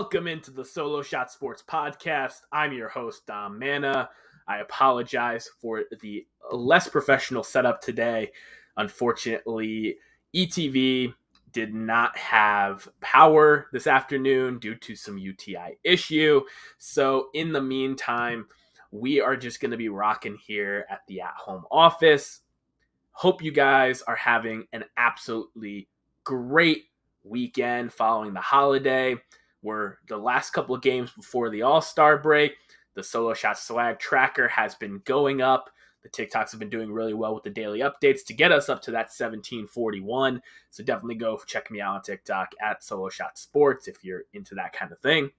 Welcome into the Solo Shot Sports Podcast. I'm your host, Dom Manna. I apologize for the less professional setup today. Unfortunately, ETV did not have power this afternoon due to some UTI issue. So in the meantime, we are just going to be rocking here at the at-home office. Hope you guys are having an absolutely great weekend following the holiday. We're the last couple of games before the All-Star break. The Solo Shot Swag Tracker has been going up. The TikToks have been doing really well with the daily updates to get us up to that 1741. So definitely go check me out on TikTok at Solo Shot Sports if you're into that kind of thing.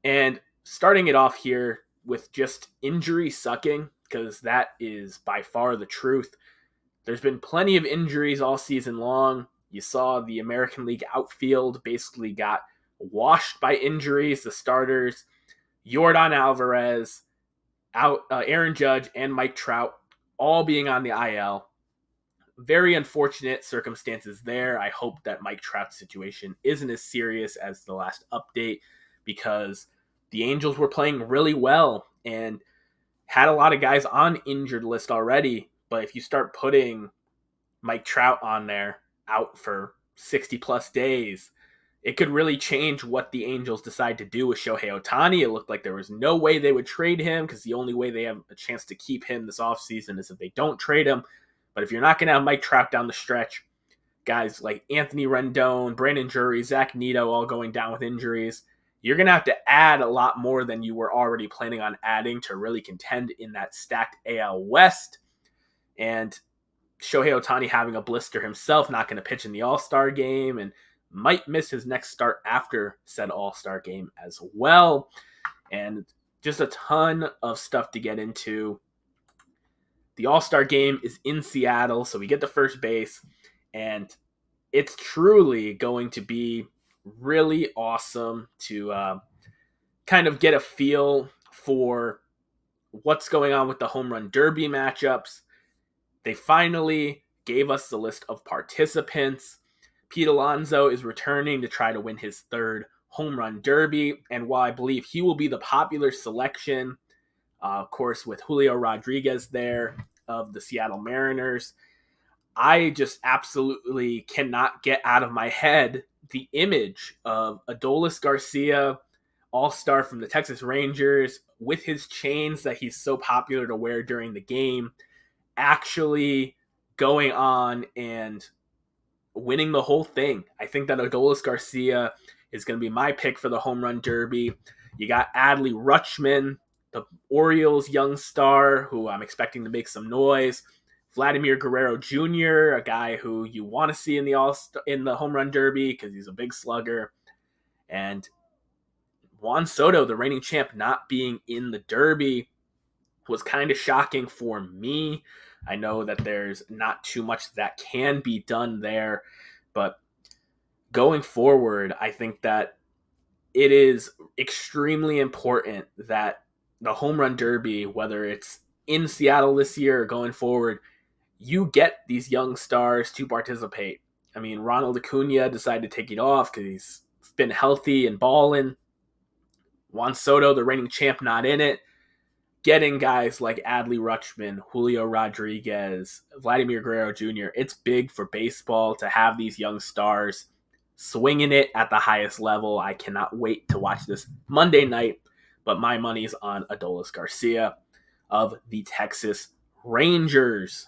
And starting it off here with just injury sucking, because that is by far the truth. There's been plenty of injuries all season long. You saw the American League outfield basically got washed by injuries. The starters, Yordan Alvarez, Aaron Judge, and Mike Trout all being on the IL. Very unfortunate circumstances there. I hope that Mike Trout's situation isn't as serious as the last update, because the Angels were playing really well and had a lot of guys on injured list already. But if you start putting Mike Trout on there out for 60 plus days, it could really change what the Angels decide to do with Shohei Ohtani. It looked like there was no way they would trade him, because the only way they have a chance to keep him this offseason is if they don't trade him. But if you're not going to have Mike Trout down the stretch, guys like Anthony Rendon, Brandon Drury, Zach Neto all going down with injuries, you're going to have to add a lot more than you were already planning on adding to really contend in that stacked AL West. And Shohei Ohtani having a blister himself, not going to pitch in the All-Star game, and might miss his next start after said All-Star game as well. And just a ton of stuff to get into. The All-Star game is in Seattle, so we get to first base, and it's truly going to be really awesome to kind of get a feel for what's going on with the home run derby matchups. They finally gave us the list of participants. Pete Alonso is returning to try to win his third home run derby, and while I believe he will be the popular selection, of course, with Julio Rodriguez there of the Seattle Mariners, I just absolutely cannot get out of my head the image of Adolis Garcia, all-star from the Texas Rangers, with his chains that he's so popular to wear during the game, actually going on and winning the whole thing. I think that Adolis Garcia is going to be my pick for the home run derby. You got Adley Rutschman, the Orioles young star, who I'm expecting to make some noise. Vladimir Guerrero Jr., a guy who you want to see in the home run derby because he's a big slugger. And Juan Soto, the reigning champ, not being in the derby was kind of shocking for me. I know that there's not too much that can be done there, but going forward, I think that it is extremely important that the home run derby, whether it's in Seattle this year or going forward, you get these young stars to participate. I mean, Ronald Acuna decided to take it off because he's been healthy and balling. Juan Soto, the reigning champ, not in it. Getting guys like Adley Rutschman, Julio Rodriguez, Vladimir Guerrero Jr., it's big for baseball to have these young stars swinging it at the highest level. I cannot wait to watch this Monday night, but my money's on Adolis Garcia of the Texas Rangers.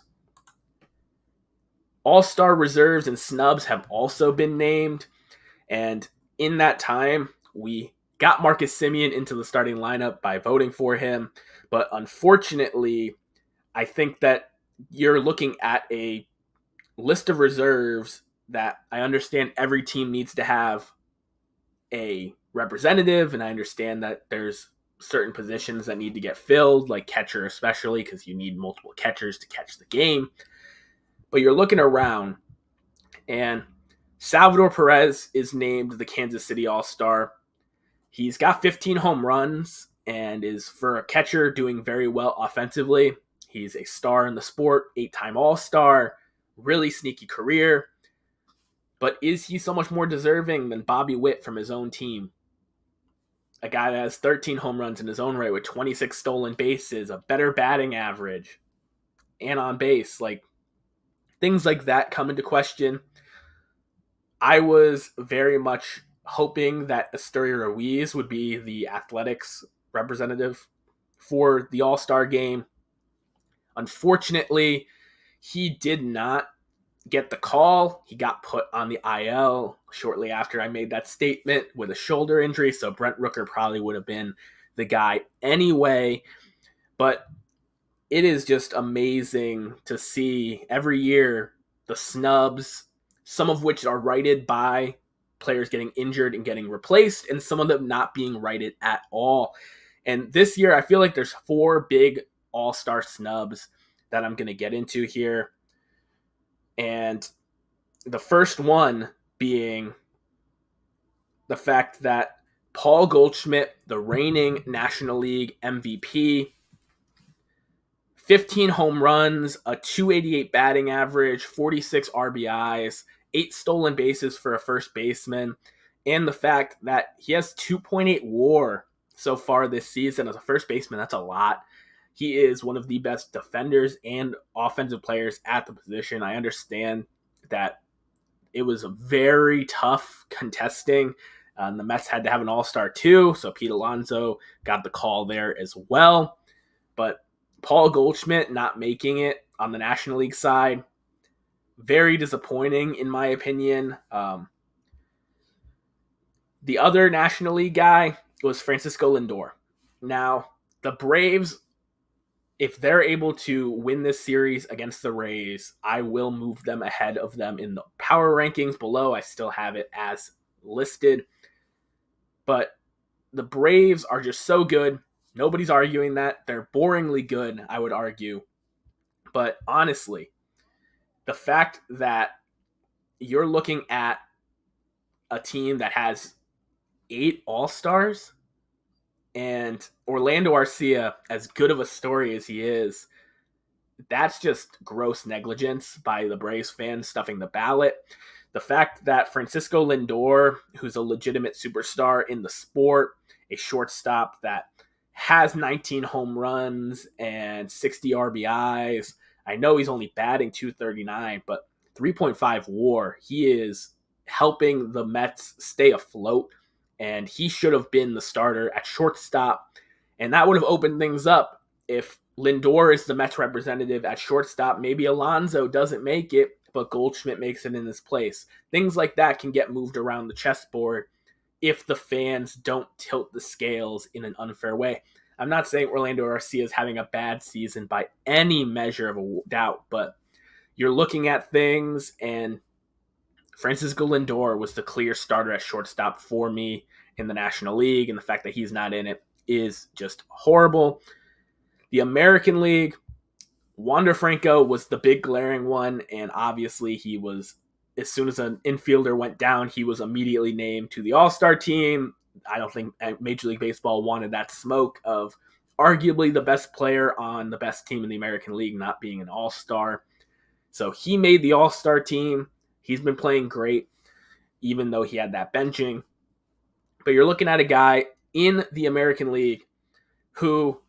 All-star reserves and snubs have also been named, and in that time, we got Marcus Semien into the starting lineup by voting for him. But unfortunately, I think that you're looking at a list of reserves that I understand every team needs to have a representative, and I understand that there's certain positions that need to get filled, like catcher especially, because you need multiple catchers to catch the game. But you're looking around, and Salvador Perez is named the Kansas City All-Star. He's got 15 home runs and is, for a catcher, doing very well offensively. He's a star in the sport, 8-time All-Star, really sneaky career. But is he so much more deserving than Bobby Witt from his own team? a guy that has 13 home runs in his own right with 26 stolen bases, a better batting average, and on base. Like, things like that come into question. I was very much hoping that Asturio Ruiz would be the Athletics representative for the All-Star game. Unfortunately, he did not get the call. He got put on the IL shortly after I made that statement with a shoulder injury, so Brent Rooker probably would have been the guy anyway. But it is just amazing to see every year the snubs, some of which are righted by players getting injured and getting replaced, and some of them not being righted at all. And this year, I feel like there's 4 big all-star snubs that I'm going to get into here. And the first one being the fact that Paul Goldschmidt, the reigning National League MVP, 15 home runs, a 288 batting average, 46 RBIs, 8 stolen bases for a first baseman, and the fact that he has 2.8 WAR so far this season as a first baseman. That's a lot. He is one of the best defenders and offensive players at the position. I understand that it was very tough contesting. The Mets had to have an all-star too, so Pete Alonso got the call there as well. But Paul Goldschmidt not making it on the National League side, very disappointing in my opinion. The other National League guy was Francisco Lindor. Now, the Braves, if they're able to win this series against the Rays, I will move them ahead of them in the power rankings below. I still have it as listed. But the Braves are just so good. Nobody's arguing that. They're boringly good, I would argue. But honestly, the fact that you're looking at a team that has 8 All-Stars and Orlando Arcia, as good of a story as he is, that's just gross negligence by the Braves fans stuffing the ballot. The fact that Francisco Lindor, who's a legitimate superstar in the sport, a shortstop that has 19 home runs and 60 RBIs, I know he's only batting 239, but 3.5 WAR. He is helping the Mets stay afloat, and he should have been the starter at shortstop, and that would have opened things up. If Lindor is the Mets representative at shortstop, maybe Alonso doesn't make it, but Goldschmidt makes it in his place. Things like that can get moved around the chessboard if the fans don't tilt the scales in an unfair way. I'm not saying Orlando Arcia is having a bad season by any measure of a doubt, but you're looking at things, and Francisco Lindor was the clear starter at shortstop for me in the National League, and the fact that he's not in it is just horrible. The American League, Wander Franco was the big glaring one, and obviously he was, as soon as an infielder went down, he was immediately named to the All-Star team. I don't think Major League Baseball wanted that smoke of arguably the best player on the best team in the American League not being an All-Star. So he made the All-Star team. He's been playing great, even though he had that benching. But you're looking at a guy in the American League who,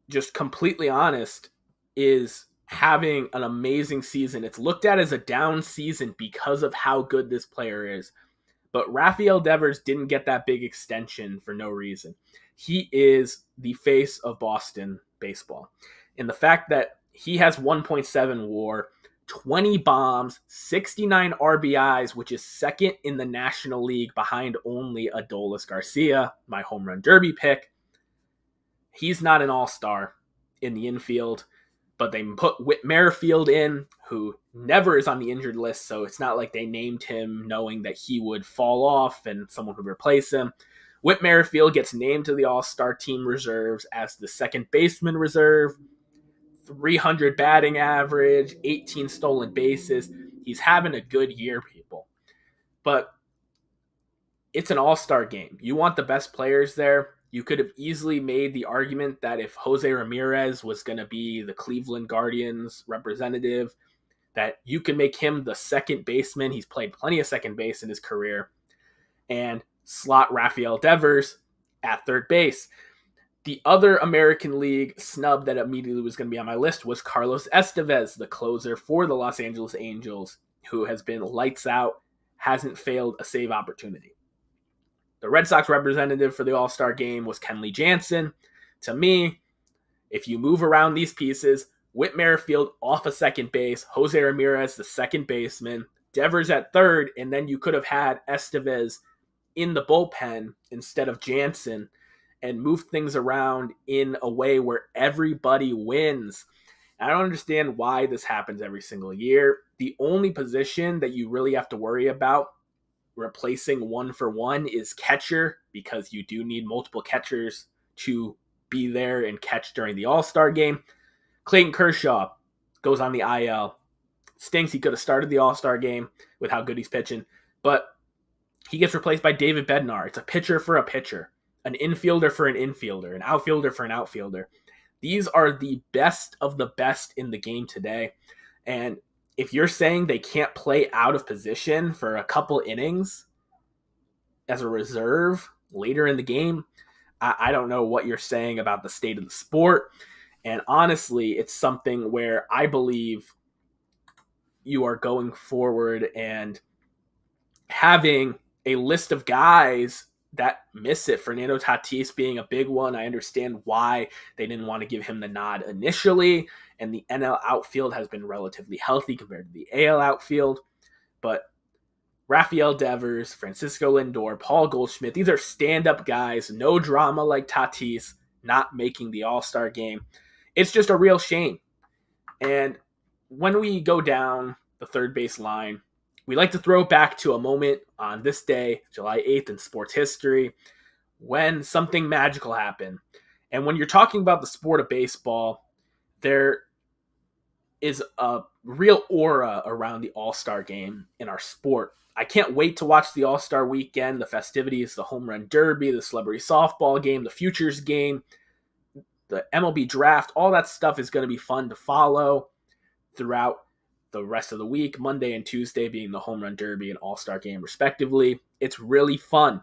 just completely honest, is having an amazing season. It's looked at as a down season because of how good this player is. But Rafael Devers didn't get that big extension for no reason. He is the face of Boston baseball. And the fact that he has 1.7 WAR, 20 bombs, 69 RBIs, which is second in the National League behind only Adolis Garcia, my home run derby pick. He's not an all-star in the infield, but they put Whit Merrifield in, who never is on the injured list, so it's not like they named him knowing that he would fall off and someone would replace him. Whit Merrifield gets named to the All-Star team reserves as the second baseman reserve, 300 batting average, 18 stolen bases. He's having a good year, people. But it's an all-star game. You want the best players there. You could have easily made the argument that if Jose Ramirez was going to be the Cleveland Guardians representative, that you can make him the second baseman. He's played plenty of second base in his career. And slot Rafael Devers at third base. The other American League snub that immediately was going to be on my list was Carlos Estevez, the closer for the Los Angeles Angels, who has been lights out, hasn't failed a save opportunity. The Red Sox representative for the All-Star game was Kenley Jansen. To me, if you move around these pieces, Whit Merrifield off of second base, Jose Ramirez, the second baseman, Devers at third, and then you could have had Estevez in the bullpen instead of Jansen and move things around in a way where everybody wins. I don't understand why this happens every single year. The only position that you really have to worry about replacing one for one is catcher, because you do need multiple catchers to be there and catch during the All-Star game. Clayton Kershaw goes on the IL. Stinks. He could have started the All-Star game with how good he's pitching, but he gets replaced by David Bednar. It's a pitcher for a pitcher, an infielder for an infielder, an outfielder for an outfielder. These are the best of the best in the game today. And if you're saying they can't play out of position for a couple innings as a reserve later in the game, I don't know what you're saying about the state of the sport. And honestly, it's something where I believe you are going forward and having a list of guys that miss it. Fernando Tatis being a big one. I understand why they didn't want to give him the nod initially, and the NL outfield has been relatively healthy compared to the AL outfield. But Rafael Devers, Francisco Lindor, Paul Goldschmidt, these are stand-up guys, no drama like Tatis, not making the All-Star game. It's just a real shame. And when we go down the third base line, we like to throw back to a moment on this day, July 8th in sports history, when something magical happened. And when you're talking about the sport of baseball, there is a real aura around the All-Star game in our sport. I can't wait to watch the All-Star weekend, the festivities, the home run derby, the celebrity softball game, the futures game, the MLB draft. All that stuff is going to be fun to follow throughout the rest of the week, Monday and Tuesday being the home run derby and All-Star game respectively. It's really fun.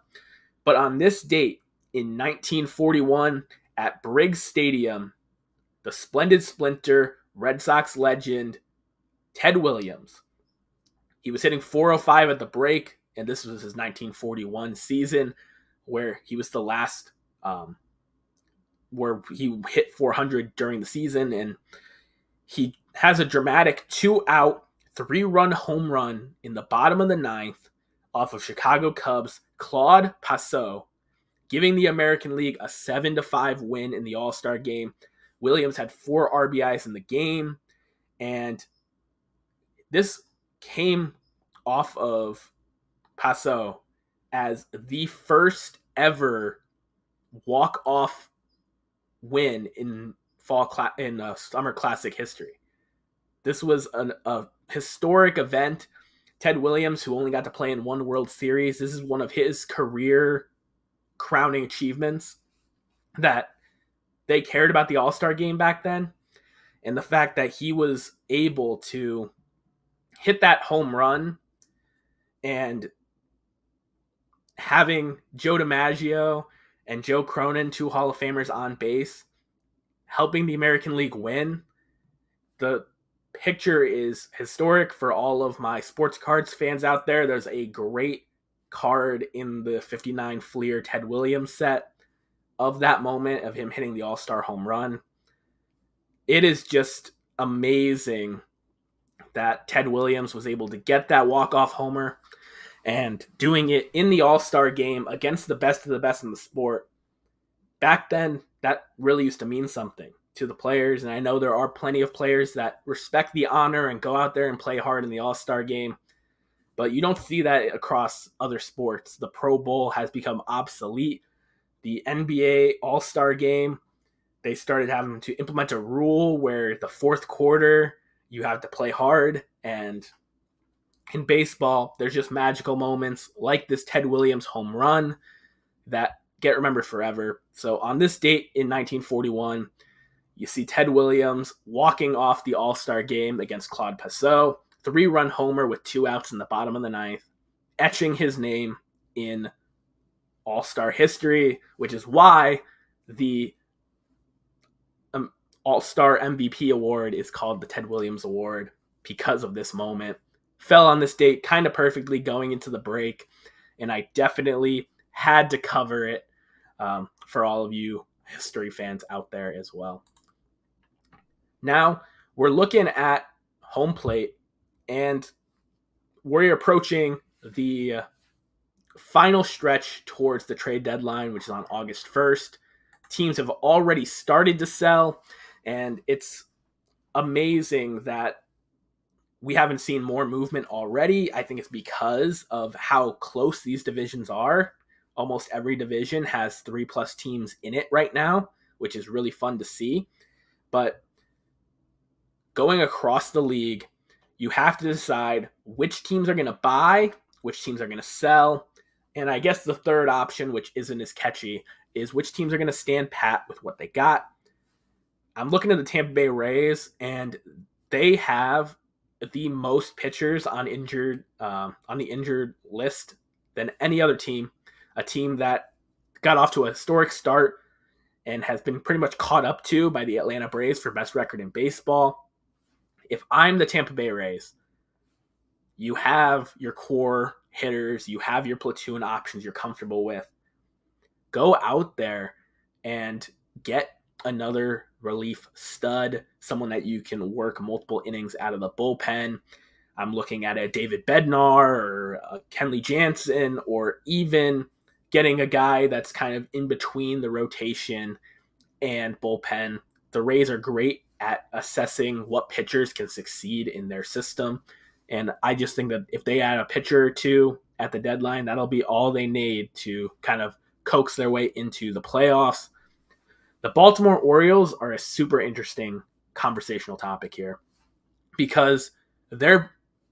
But on this date in 1941 at Briggs Stadium, the splendid splinter, Red Sox legend, Ted Williams, he was hitting .405 at the break, and this was his 1941 season where he was the last, where he hit 400 during the season, and he has a dramatic 2-out, 3-run home run in the bottom of the ninth off of Chicago Cubs Claude Passeau, giving the American League a 7-5 win in the All-Star game. Williams had 4 RBIs in the game, and this came off of Passeau as the first ever walk-off win in Summer Classic history. This was a historic event. Ted Williams, who only got to play in one World Series, this is one of his career crowning achievements, that they cared about the All-Star game back then. And the fact that he was able to hit that home run and having Joe DiMaggio and Joe Cronin, 2 Hall of Famers on base, helping the American League win. The picture is historic for all of my sports cards fans out there. There's a great card in the 59 Fleer Ted Williams set of that moment of him hitting the All-Star home run. It is just amazing that Ted Williams was able to get that walk-off homer and doing it in the All-Star game against the best of the best in the sport. Back then, that really used to mean something to the players, and I know there are plenty of players that respect the honor and go out there and play hard in the All-Star game, but you don't see that across other sports. The Pro Bowl has become obsolete. The NBA All-Star game, they started having to implement a rule where the fourth quarter you have to play hard, and in baseball, there's just magical moments like this Ted Williams home run that get remembered forever. So on this date in 1941, you see Ted Williams walking off the All-Star game against Claude Passeau, 3-run homer with 2 outs in the bottom of the ninth, etching his name in All-Star history, which is why the All-Star MVP award is called the Ted Williams Award, because of this moment. Fell on this date kind of perfectly going into the break, and I definitely had to cover it for all of you history fans out there as well. Now, we're looking at home plate, and we're approaching the final stretch towards the trade deadline, which is on August 1st. Teams have already started to sell, and it's amazing that we haven't seen more movement already. I think it's because of how close these divisions are. Almost every division has 3+ teams in it right now, which is really fun to see. But going across the league, you have to decide which teams are going to buy, which teams are going to sell. And I guess the third option, which isn't as catchy, is which teams are going to stand pat with what they got. I'm looking at the Tampa Bay Rays, and they have the most pitchers on the injured list than any other team. A team that got off to a historic start and has been pretty much caught up to by the Atlanta Braves for best record in baseball. If I'm the Tampa Bay Rays, you have your core hitters, you have your platoon options you're comfortable with. Go out there and get another relief stud, someone that you can work multiple innings out of the bullpen. I'm looking at a David Bednar or a Kenley Jansen, or even getting a guy that's kind of in between the rotation and bullpen. The Rays are great at assessing what pitchers can succeed in their system. And I just think that if they add a pitcher or two at the deadline, that'll be all they need to kind of coax their way into the playoffs. The Baltimore Orioles are a super interesting conversational topic here because they're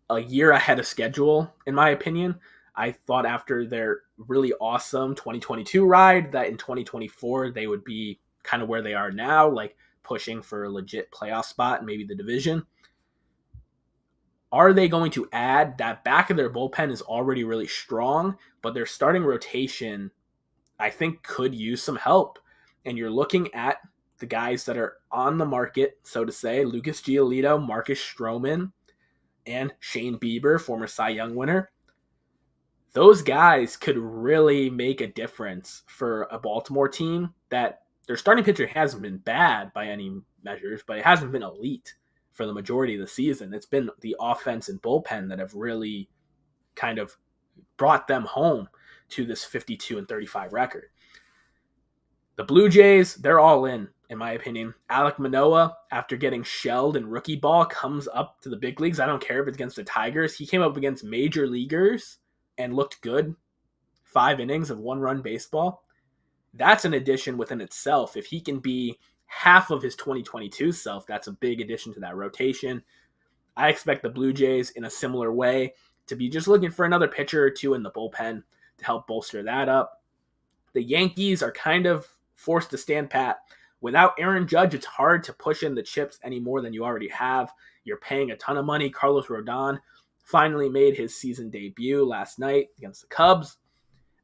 a year ahead of schedule, in my opinion. I thought after their really awesome 2022 ride that in 2024 they would be kind of where they are now, like pushing for a legit playoff spot and maybe the division. Are they going to add that? Back of their bullpen is already really strong, but their starting rotation, I think, could use some help. And you're looking at the guys that are on the market, so to say: Lucas Giolito, Marcus Stroman, and Shane Bieber, former Cy Young winner. Those guys could really make a difference for a Baltimore team that their starting pitcher hasn't been bad by any measures, but it hasn't been elite for the majority of the season. It's been the offense and bullpen that have really kind of brought them home to this 52-35 record. The Blue Jays, they're all in my opinion. Alek Manoah, after getting shelled in rookie ball, comes up to the big leagues. I don't care if it's against the Tigers. He came up against major leaguers and looked good. 5 innings of 1-run baseball. That's an addition within itself. If he can be half of his 2022 self, that's a big addition to that rotation. I expect the Blue Jays in a similar way to be just looking for another pitcher or two in the bullpen to help bolster that up. The Yankees are kind of forced to stand pat. Without Aaron Judge, it's hard to push in the chips any more than you already have. You're paying a ton of money. Carlos Rodon finally made his season debut last night against the Cubs,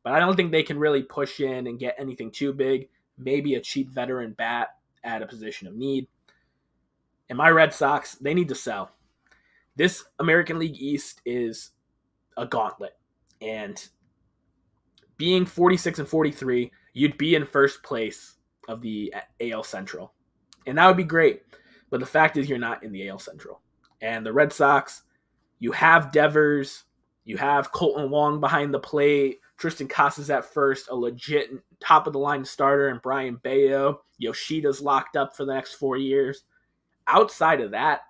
but I don't think they can really push in and get anything too big. Maybe a cheap veteran bat at a position of need. And my Red Sox, they need to sell. This American League East is a gauntlet, and being 46-43, you'd be in first place of the AL Central. And that would be great. But the fact is you're not in the AL Central. And the Red Sox, you have Devers, you have Colton Wong behind the plate, Tristan Casas at first, a legit top-of-the-line starter, and Brian Bayo. Yoshida's locked up for the next 4 years. Outside of that,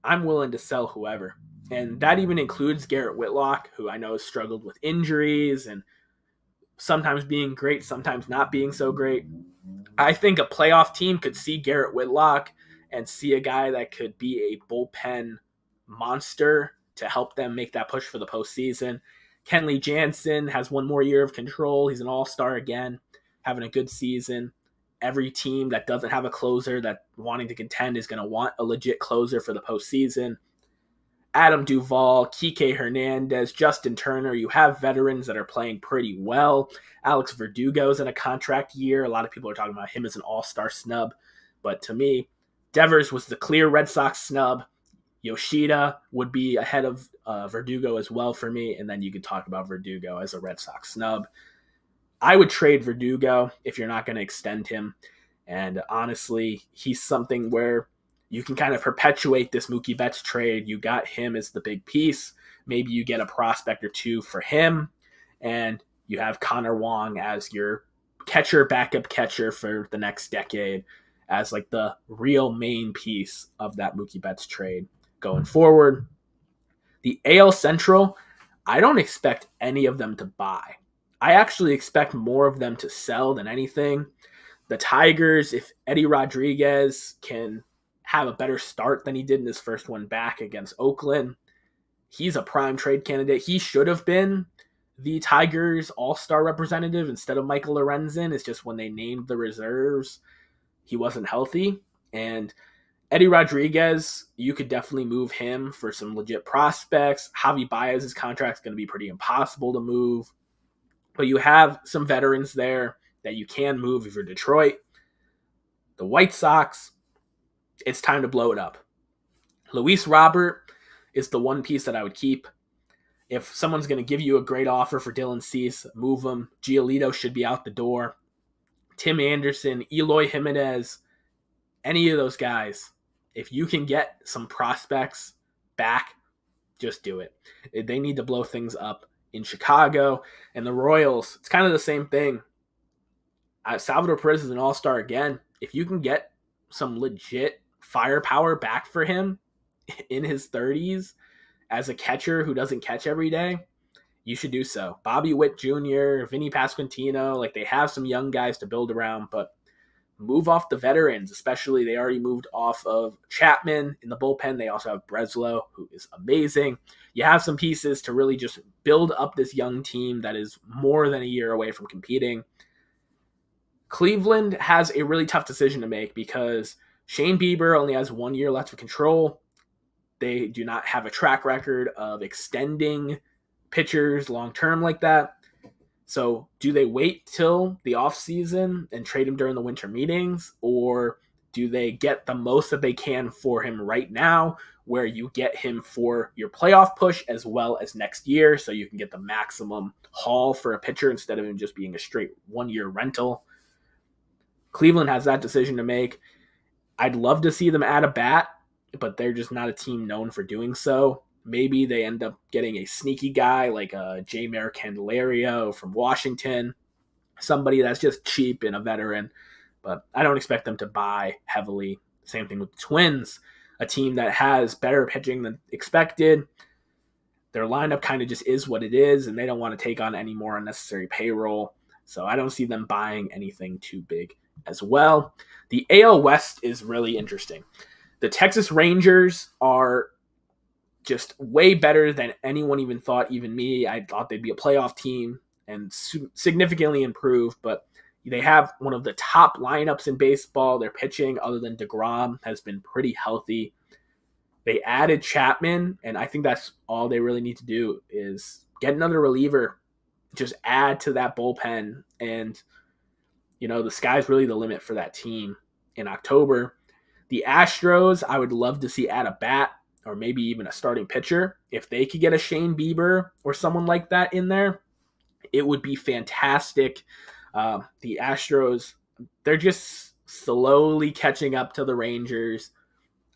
I'm willing to sell whoever. And that even includes Garrett Whitlock, who I know has struggled with injuries and sometimes being great, sometimes not being so great. I think a playoff team could see Garrett Whitlock and see a guy that could be a bullpen monster to help them make that push for the postseason. Kenley Jansen has one more year of control. He's an all-star again, having a good season. Every team that doesn't have a closer that wanting to contend is going to want a legit closer for the postseason. Adam Duvall, Kike Hernandez, Justin Turner. You have veterans that are playing pretty well. Alex Verdugo's in a contract year. A lot of people are talking about him as an all-star snub. But to me, Devers was the clear Red Sox snub. Yoshida would be ahead of Verdugo as well for me. And then you could talk about Verdugo as a Red Sox snub. I would trade Verdugo if you're not going to extend him. And honestly, he's something where you can kind of perpetuate this Mookie Betts trade. You got him as the big piece. Maybe you get a prospect or two for him. And you have Connor Wong as your catcher, backup catcher for the next decade as like the real main piece of that Mookie Betts trade going forward. The AL Central, I don't expect any of them to buy. I actually expect more of them to sell than anything. The Tigers, if Eddie Rodriguez can have a better start than he did in his first one back against Oakland, he's a prime trade candidate. He should have been the Tigers all-star representative instead of Michael Lorenzen. It's just when they named the reserves, he wasn't healthy. And Eddie Rodriguez, you could definitely move him for some legit prospects. Javi Baez's contract is going to be pretty impossible to move. But you have some veterans there that you can move if you're Detroit. The White Sox, it's time to blow it up. Luis Robert is the one piece that I would keep. If someone's going to give you a great offer for Dylan Cease, move him. Giolito should be out the door. Tim Anderson, Eloy Jimenez, any of those guys, if you can get some prospects back, just do it. They need to blow things up in Chicago. And the Royals, it's kind of the same thing. Salvador Perez is an all-star again. If you can get some legit firepower back for him in his 30s as a catcher who doesn't catch every day, you should do so. Bobby Witt Jr., Vinny Pasquantino, like they have some young guys to build around, but move off the veterans, especially they already moved off of Chapman in the bullpen. They also have Breslow, who is amazing. You have some pieces to really just build up this young team that is more than a year away from competing. Cleveland has a really tough decision to make because Shane Bieber only has 1 year left of control. They do not have a track record of extending pitchers long-term like that. So do they wait till the offseason and trade him during the winter meetings, or do they get the most that they can for him right now, where you get him for your playoff push as well as next year, so you can get the maximum haul for a pitcher instead of him just being a straight 1 year rental? Cleveland has that decision to make. I'd love to see them add a bat, but they're just not a team known for doing so. Maybe they end up getting a sneaky guy like Jeimer Candelario from Washington, somebody that's just cheap and a veteran, but I don't expect them to buy heavily. Same thing with the Twins, a team that has better pitching than expected. Their lineup kind of just is what it is, and they don't want to take on any more unnecessary payroll, so I don't see them buying anything too big as well. The AL West is really interesting. The Texas Rangers are just way better than anyone even thought, even me. I thought they'd be a playoff team and significantly improved, but they have one of the top lineups in baseball. Their pitching, other than DeGrom, has been pretty healthy. They added Chapman, and I think that's all they really need to do is get another reliever, just add to that bullpen, and the sky's really the limit for that team in October. The Astros, I would love to see add a bat or maybe even a starting pitcher. If they could get a Shane Bieber or someone like that in there, it would be fantastic. The Astros, they're just slowly catching up to the Rangers.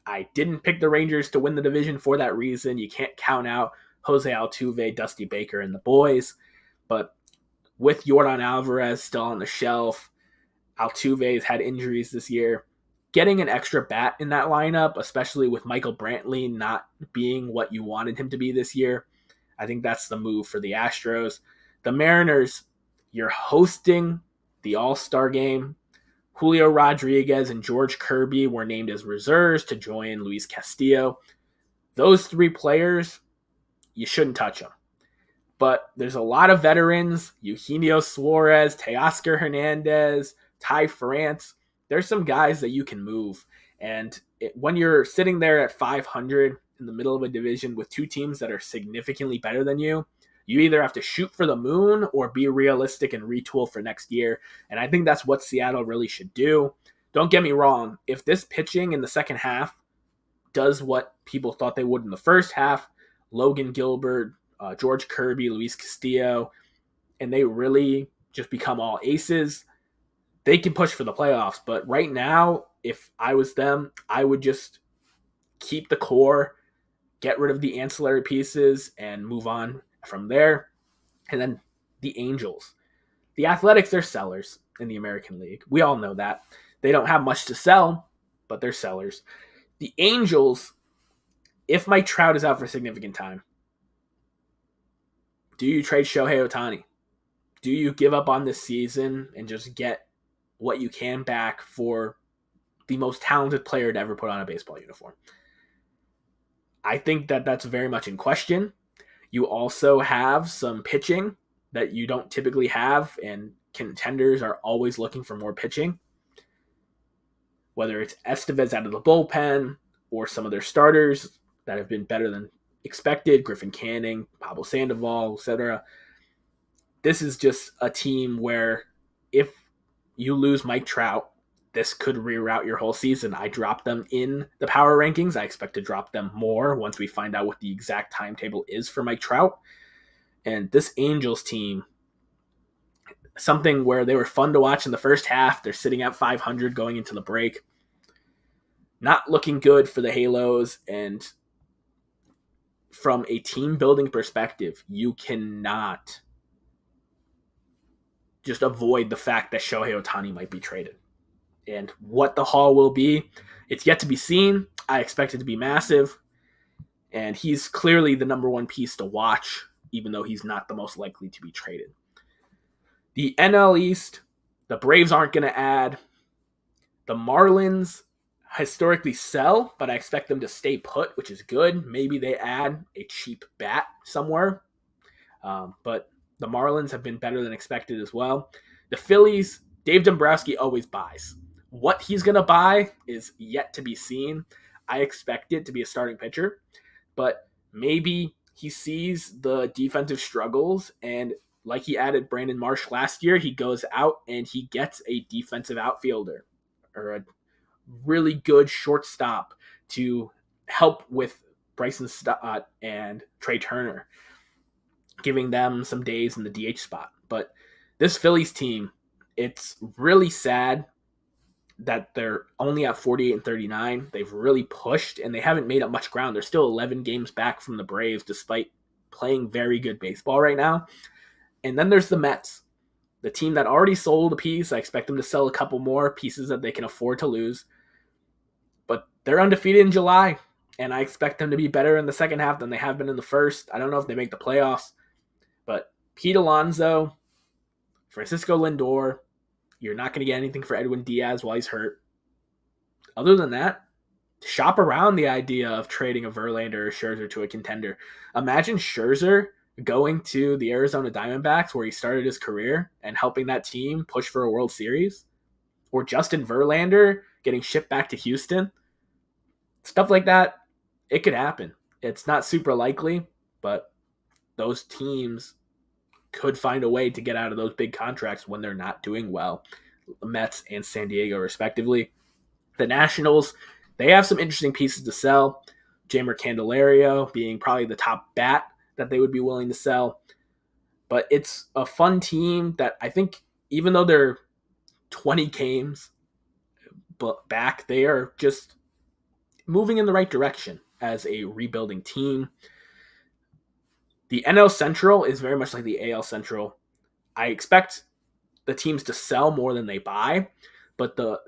I didn't pick the Rangers to win the division for that reason. You can't count out Jose Altuve, Dusty Baker, and the boys. But with Yordan Alvarez still on the shelf, Altuve's had injuries this year. Getting an extra bat in that lineup, especially with Michael Brantley not being what you wanted him to be this year, I think that's the move for the Astros. The Mariners, you're hosting the All-Star game. Julio Rodriguez and George Kirby were named as reserves to join Luis Castillo. Those three players, you shouldn't touch them. But there's a lot of veterans, Eugenio Suarez, Teoscar Hernandez, Ty France. There's some guys that you can move. And when you're sitting there at 500, in the middle of a division with two teams that are significantly better than you, you either have to shoot for the moon or be realistic and retool for next year. And I think that's what Seattle really should do. Don't get me wrong. If this pitching in the second half does what people thought they would in the first half, Logan Gilbert, George Kirby, Luis Castillo, and they really just become all aces, they can push for the playoffs. But right now, if I was them, I would just keep the core, get rid of the ancillary pieces, and move on from there. And then the Angels. The Athletics, they're sellers in the American League. We all know that. They don't have much to sell, but they're sellers. The Angels, if Mike Trout is out for significant time, do you trade Shohei Ohtani? Do you give up on this season and just get what you can back for the most talented player to ever put on a baseball uniform? I think that that's very much in question. You also have some pitching that you don't typically have, and contenders are always looking for more pitching. Whether it's Estevez out of the bullpen or some of their starters that have been better than expected, Griffin Canning, Pablo Sandoval, etc. This is just a team where if you lose Mike Trout, this could reroute your whole season. I dropped them in the power rankings. I expect to drop them more once we find out what the exact timetable is for Mike Trout. And this Angels team, something where they were fun to watch in the first half. They're sitting at 500 going into the break. Not looking good for the Halos. And from a team building perspective, you cannot just avoid the fact that Shohei Ohtani might be traded. And what the haul will be, it's yet to be seen. I expect it to be massive. And he's clearly the number one piece to watch, even though he's not the most likely to be traded. The NL East, the Braves aren't going to add. The Marlins historically sell, but I expect them to stay put, which is good. Maybe they add a cheap bat somewhere. But the Marlins have been better than expected as well. The Phillies, Dave Dombrowski always buys. What he's going to buy is yet to be seen. I expect it to be a starting pitcher, but maybe he sees the defensive struggles, and like he added Brandon Marsh last year, he goes out and he gets a defensive outfielder or a really good shortstop to help with Bryson Stott and Trey Turner, giving them some days in the DH spot. But this Phillies team, it's really sad that they're only at 48 and 39. They've really pushed, and they haven't made up much ground. They're still 11 games back from the Braves, despite playing very good baseball right now. And then there's the Mets, the team that already sold a piece. I expect them to sell a couple more pieces that they can afford to lose. But they're undefeated in July, and I expect them to be better in the second half than they have been in the first. I don't know if they make the playoffs, but Pete Alonso, Francisco Lindor, you're not going to get anything for Edwin Diaz while he's hurt. Other than that, shop around the idea of trading a Verlander or Scherzer to a contender. Imagine Scherzer going to the Arizona Diamondbacks where he started his career and helping that team push for a World Series. Or Justin Verlander getting shipped back to Houston. Stuff like that, it could happen. It's not super likely, but those teams could find a way to get out of those big contracts when they're not doing well. Mets and San Diego, respectively. The Nationals, they have some interesting pieces to sell. Jeimer Candelario being probably the top bat that they would be willing to sell. But it's a fun team that I think, even though they're 20 games back, they are just moving in the right direction as a rebuilding team. The NL Central is very much like the AL Central. I expect the teams to sell more than they buy, but the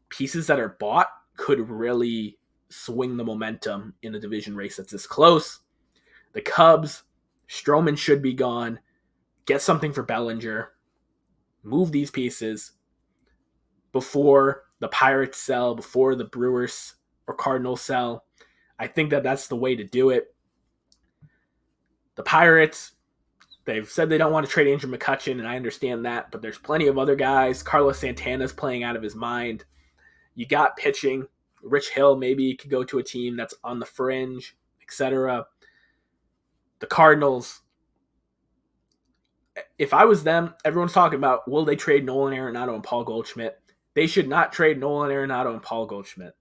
pieces that are bought could really swing the momentum in a division race that's this close. The Cubs, Stroman should be gone. Get something for Bellinger. Move these pieces before the Pirates sell, before the Brewers or Cardinals sell. I think that that's the way to do it. The Pirates, they've said they don't want to trade Andrew McCutchen, and I understand that, but there's plenty of other guys. Carlos Santana's playing out of his mind. You got pitching. Rich Hill maybe could go to a team that's on the fringe. etc. The Cardinals, if I was them, everyone's talking about, will they trade Nolan Arenado and Paul Goldschmidt? They should not trade Nolan Arenado and Paul Goldschmidt.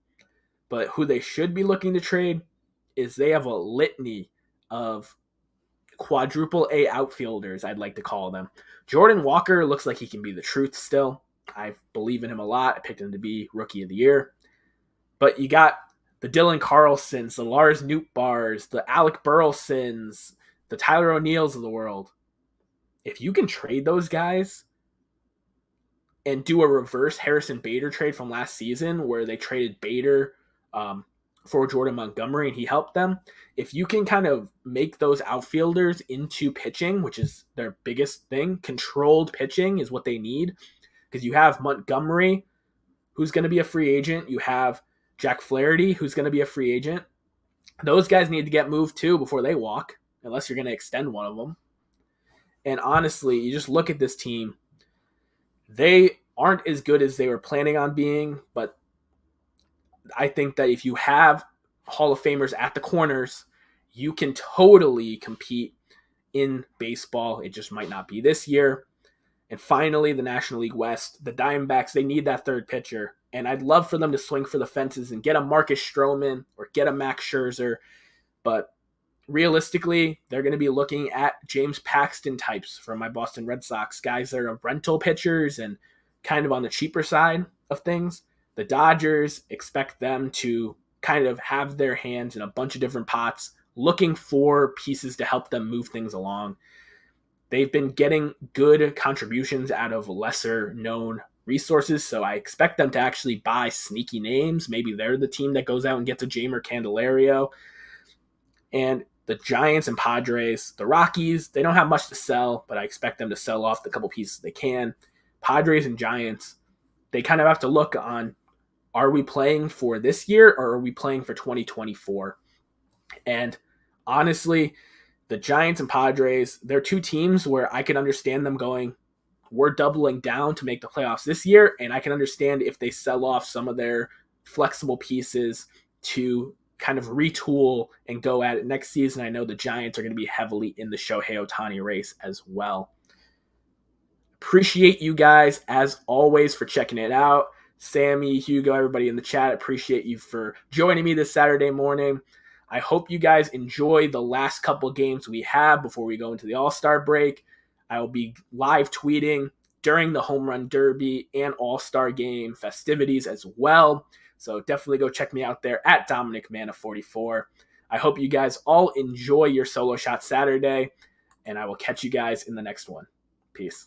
But who they should be looking to trade is they have a litany of quadruple A outfielders, I'd like to call them. Jordan Walker looks like he can be the truth still. I believe in him a lot. I picked him to be Rookie of the Year. But you got the Dylan Carlsons, the Lars Nootbaars, the Alec Burlesons, the Tyler O'Neills of the world. If you can trade those guys and do a reverse Harrison Bader trade from last season where they traded Bader for Jordan Montgomery and he helped them, if you can kind of make those outfielders into pitching, which is their biggest thing, controlled pitching is what they need, because you have Montgomery, who's going to be a free agent. You have Jack Flaherty, who's going to be a free agent. Those guys need to get moved too before they walk, unless you're going to extend one of them. And honestly, you just look at this team. They aren't as good as they were planning on being, but I think that if you have Hall of Famers at the corners, you can totally compete in baseball. It just might not be this year. And finally, the National League West, the Diamondbacks, they need that third pitcher. And I'd love for them to swing for the fences and get a Marcus Stroman or get a Max Scherzer. But realistically, they're going to be looking at James Paxton types from my Boston Red Sox, guys that are rental pitchers and kind of on the cheaper side of things. The Dodgers, expect them to kind of have their hands in a bunch of different pots, looking for pieces to help them move things along. They've been getting good contributions out of lesser known resources, so I expect them to actually buy sneaky names. Maybe they're the team that goes out and gets a Jamer Candelario. And the Giants and Padres, the Rockies, they don't have much to sell, but I expect them to sell off the couple pieces they can. Padres and Giants, they kind of have to look on, are we playing for this year or are we playing for 2024? And honestly, the Giants and Padres, they're two teams where I can understand them going, we're doubling down to make the playoffs this year, and I can understand if they sell off some of their flexible pieces to kind of retool and go at it next season. I know the Giants are going to be heavily in the Shohei Ohtani race as well. Appreciate you guys, as always, for checking it out. Sammy, Hugo, everybody in the chat, appreciate you for joining me this Saturday morning. I hope you guys enjoy the last couple games we have before we go into the All-Star break. I will be live tweeting during the Home Run Derby and All-Star Game festivities as well. So definitely go check me out there at DominicMana44. I hope you guys all enjoy your Solo Shot Saturday, and I will catch you guys in the next one. Peace.